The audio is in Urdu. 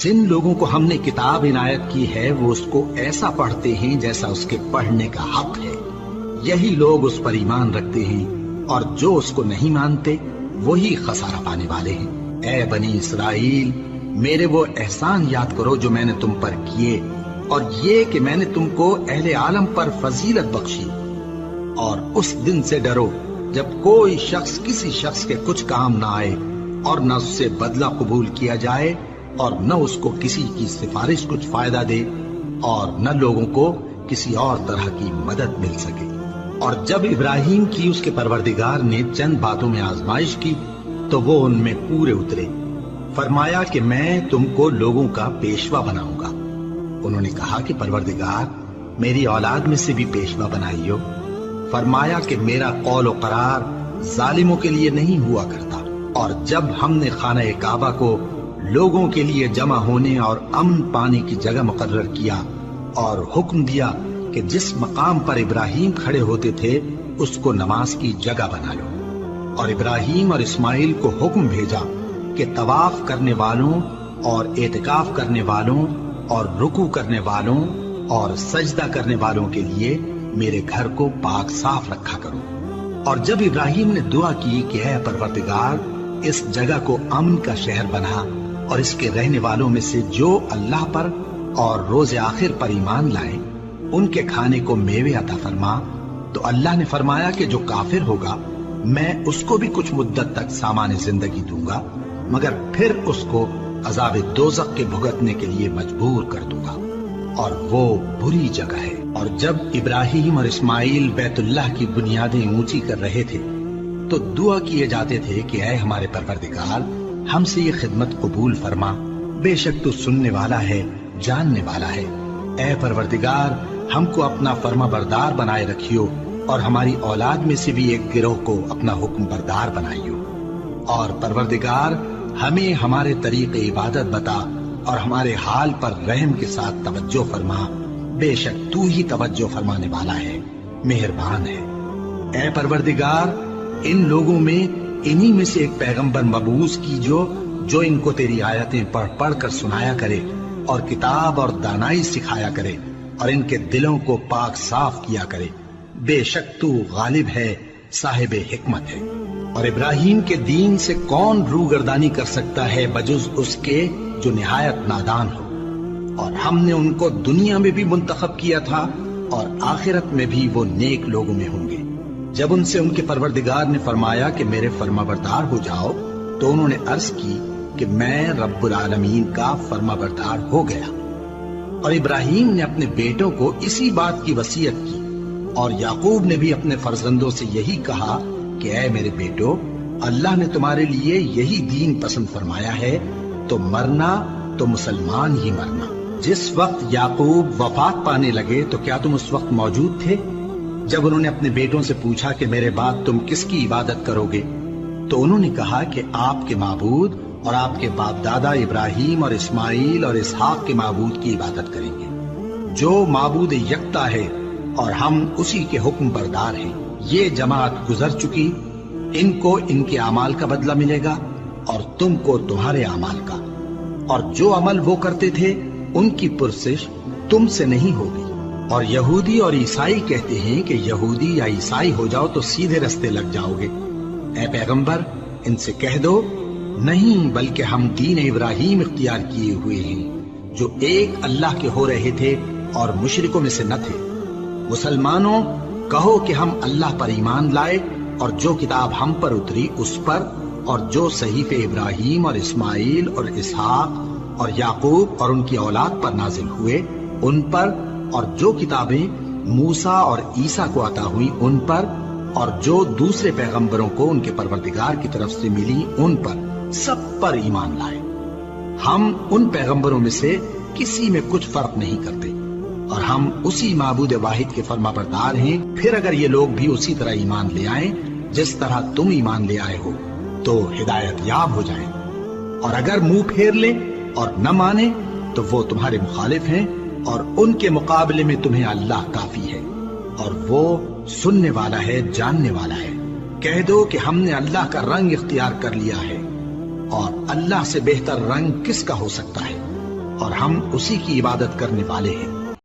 جن لوگوں کو ہم نے کتاب عنایت کی ہے وہ اس کو ایسا پڑھتے ہیں جیسا اس کے پڑھنے کا حق ہے، یہی لوگ اس پر ایمان رکھتے ہیں، اور جو اس کو نہیں مانتے وہی خسارہ پانے والے ہیں۔ اے بنی اسرائیل، میرے وہ احسان یاد کرو جو میں نے تم پر کیے، اور یہ کہ میں نے تم کو اہل عالم پر فضیلت بخشی، اور اس دن سے ڈرو جب کوئی شخص کسی شخص کے کچھ کام نہ آئے اور نہ اس سے بدلہ قبول کیا جائے اور نہ اس کو کسی کی سفارش کچھ فائدہ دے اور نہ لوگوں کو کسی اور طرح کی مدد مل سکے۔ اور جب ابراہیم کی اس کے پروردگار نے چند باتوں میں آزمائش کی تو وہ ان میں پورے اترے۔ فرمایا کہ میں تم کو لوگوں کا پیشوا بناؤں گا۔ انہوں نے کہا کہ پروردگار، میری اولاد میں سے بھی پیشوا بنائیو۔ فرمایا کہ میرا قول و قرار ظالموں کے لیے نہیں ہوا کرتا۔ اور جب ہم نے خانہ کعبہ کو لوگوں کے لیے جمع ہونے اور امن پانے کی جگہ مقرر کیا اور حکم دیا کہ جس مقام پر ابراہیم کھڑے ہوتے تھے اس کو نماز کی جگہ بنا لو، اور ابراہیم اور اسماعیل کو حکم بھیجا کہ طواف کرنے والوں اور اعتکاف کرنے والوں اور رکوع کرنے والوں اور سجدہ کرنے والوں کے لیے میرے گھر کو پاک صاف رکھا کرو۔ اور جب ابراہیم نے دعا کی کہ اے پروردگار، اس جگہ کو امن کا شہر بنا اور اس کے رہنے والوں میں سے جو اللہ پر اور روز آخر پر ایمان لائیں ان کے کھانے کو میوے عطا فرما، تو اللہ نے فرمایا کہ جو کافر ہوگا میں اس کو بھی کچھ مدت تک سامان زندگی دوں گا، مگر پھر اس کو عذاب دوزخ کے بھگتنے کے لیے مجبور کر دوں گا، اور وہ بری جگہ ہے۔ اور جب ابراہیم اور اسماعیل بیت اللہ کی بنیادیں اونچی کر رہے تھے تو دعا کیے جاتے تھے کہ اے ہمارے پروردگار، ہم سے یہ خدمت قبول فرما، بے شک تو سننے والا ہے، جاننے والا ہے۔ اے پروردگار، ہم کو اپنا فرما بردار بنائے رکھیو، اور ہماری اولاد میں سے بھی ایک گروہ کو اپنا حکم بردار بنائیو۔ اور پروردگار، ہمیں ہمارے طریق عبادت بتا اور ہمارے حال پر رحم کے ساتھ توجہ فرما، بے شک تو ہی توجہ فرمانے والا ہے، مہربان ہے۔ اے پروردگار، ان لوگوں میں انہی میں سے ایک پیغمبر مبعوث کیجو جو ان کو تیری آیتیں پڑھ پڑھ کر سنایا کرے اور کتاب اور دانائی سکھایا کرے اور ان کے دلوں کو پاک صاف کیا کرے، بے شک تو غالب ہے، صاحب حکمت ہے۔ اور ابراہیم کے دین سے کون روگردانی کر سکتا ہے بجز اس کے جو نہایت نادان ہو؟ اور ہم نے ان کو دنیا میں بھی منتخب کیا تھا اور آخرت میں بھی وہ نیک لوگوں میں ہوں گے۔ جب ان سے ان کے پروردگار نے فرمایا کہ میرے فرما بردار ہو جاؤ تو انہوں نے عرض کی کہ میں رب العالمین کا فرما بردار ہو گیا۔ اور ابراہیم نے اپنے بیٹوں کو اسی بات کی وصیت کی، اور یعقوب نے بھی اپنے فرزندوں سے یہی کہا کہ اے میرے بیٹو، اللہ نے تمہارے لیے یہی دین پسند فرمایا ہے، تو مرنا تو مسلمان ہی مرنا۔ جس وقت یعقوب وفات پانے لگے تو کیا تم اس وقت موجود تھے جب انہوں نے اپنے بیٹوں سے پوچھا کہ میرے بعد تم کس کی عبادت کرو گے؟ تو انہوں نے کہا کہ آپ کے معبود اور آپ کے باپ دادا ابراہیم اور اسماعیل اور اسحاق کے معبود کی عبادت کریں گے، جو معبود یکتا ہے اور ہم اسی کے حکم بردار ہیں۔ یہ جماعت گزر چکی، ان کو ان کے اعمال کا بدلہ ملے گا اور تم کو تمہارے اعمال کا، اور جو عمل وہ کرتے تھے ان کی پرسش تم سے نہیں ہوگی۔ اور یہودی اور عیسائی کہتے ہیں کہ یہودی یا عیسائی ہو جاؤ تو سیدھے رستے لگ جاؤ گے۔ اے پیغمبر، ان سے کہہ دو نہیں، بلکہ ہم دین ابراہیم اختیار کیے ہوئے ہیں جو ایک اللہ کے ہو رہے تھے اور مشرکوں میں سے نہ تھے۔ مسلمانوں، کہو کہ ہم اللہ پر ایمان لائے اور جو کتاب ہم پر اتری اس پر، اور جو صحیفے ابراہیم اور اسماعیل اور اسحاق اور یعقوب اور ان کی اولاد پر نازل ہوئے ان پر، اور جو کتابیں موسیٰ اور عیسیٰ کو عطا ہوئی ان پر، اور جو دوسرے پیغمبروں کو ان کے پروردگار کی طرف سے ملی ان پر، سب پر ایمان لائے۔ ہم ان پیغمبروں میں سے کسی میں کچھ فرق نہیں کرتے، اور ہم اسی معبود واحد کے فرما بردار ہیں۔ پھر اگر یہ لوگ بھی اسی طرح ایمان لے آئیں جس طرح تم ایمان لے آئے ہو تو ہدایت یاب ہو جائیں، اور اگر منہ پھیر لیں اور نہ مانے تو وہ تمہارے مخالف ہیں، اور ان کے مقابلے میں تمہیں اللہ کافی ہے، اور وہ سننے والا ہے، جاننے والا ہے۔ کہہ دو کہ ہم نے اللہ کا رنگ اختیار کر لیا ہے، اور اللہ سے بہتر رنگ کس کا ہو سکتا ہے؟ اور ہم اسی کی عبادت کرنے والے ہیں۔